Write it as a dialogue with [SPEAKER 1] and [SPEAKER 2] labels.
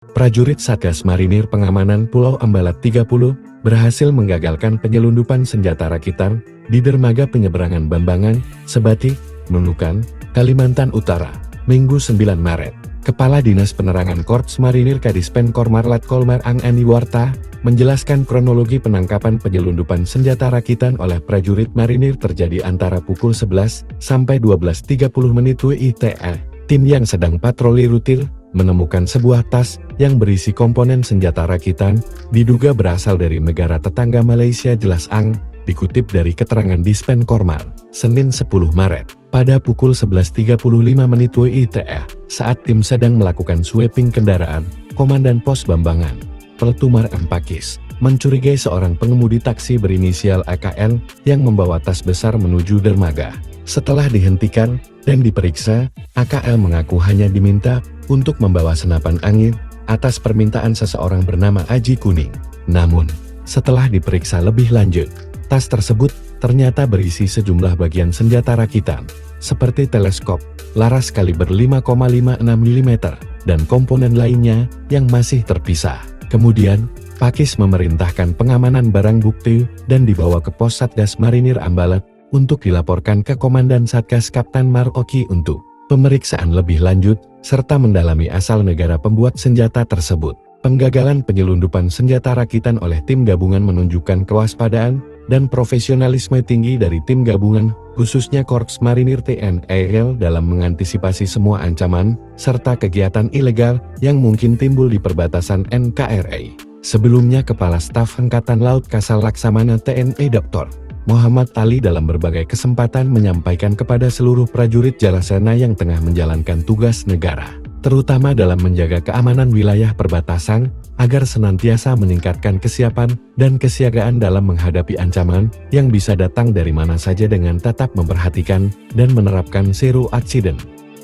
[SPEAKER 1] Prajurit Satgas Marinir Pengamanan Pulau Ambalat 30 berhasil menggagalkan penyelundupan senjata rakitan di dermaga penyeberangan Bambangan, Sebatik, Nunukan, Kalimantan Utara, Minggu 9 Maret. Kepala Dinas Penerangan Korps Marinir Kadispen Kormar Letkol Ang Andi Warta menjelaskan kronologi penangkapan penyelundupan senjata rakitan oleh prajurit marinir terjadi antara pukul 11 sampai 12.30 WITE. Tim yang sedang patroli rutin menemukan sebuah tas yang berisi komponen senjata rakitan, diduga berasal dari negara tetangga Malaysia jelas Ang, dikutip dari keterangan Dispen Kormar, Senin 10 Maret. Pada pukul 11.35 WITE, saat tim sedang melakukan sweeping kendaraan, Komandan Pos Bambangan, Peltumar M. Pakis, mencurigai seorang pengemudi taksi berinisial AKN yang membawa tas besar menuju dermaga. Setelah dihentikan dan diperiksa, AKL mengaku hanya diminta untuk membawa senapan angin atas permintaan seseorang bernama Aji Kuning. Namun, setelah diperiksa lebih lanjut, tas tersebut ternyata berisi sejumlah bagian senjata rakitan, seperti teleskop, laras kaliber 5,56 mm, dan komponen lainnya yang masih terpisah. Kemudian, Pakis memerintahkan pengamanan barang bukti dan dibawa ke pos Satgas Marinir Ambalat untuk dilaporkan ke Komandan Satgas Kapten Maroki untuk pemeriksaan lebih lanjut, serta mendalami asal negara pembuat senjata tersebut. Penggagalan penyelundupan senjata rakitan oleh tim gabungan menunjukkan kewaspadaan dan profesionalisme tinggi dari tim gabungan, khususnya Korps Marinir TNI AL dalam mengantisipasi semua ancaman, serta kegiatan ilegal yang mungkin timbul di perbatasan NKRI. Sebelumnya Kepala Staf Angkatan Laut Kasal Laksamana TNI Dr. Muhammad Ali dalam berbagai kesempatan menyampaikan kepada seluruh prajurit Jalasena yang tengah menjalankan tugas negara, terutama dalam menjaga keamanan wilayah perbatasan, agar senantiasa meningkatkan kesiapan dan kesiagaan dalam menghadapi ancaman yang bisa datang dari mana saja dengan tetap memperhatikan dan menerapkan zero accident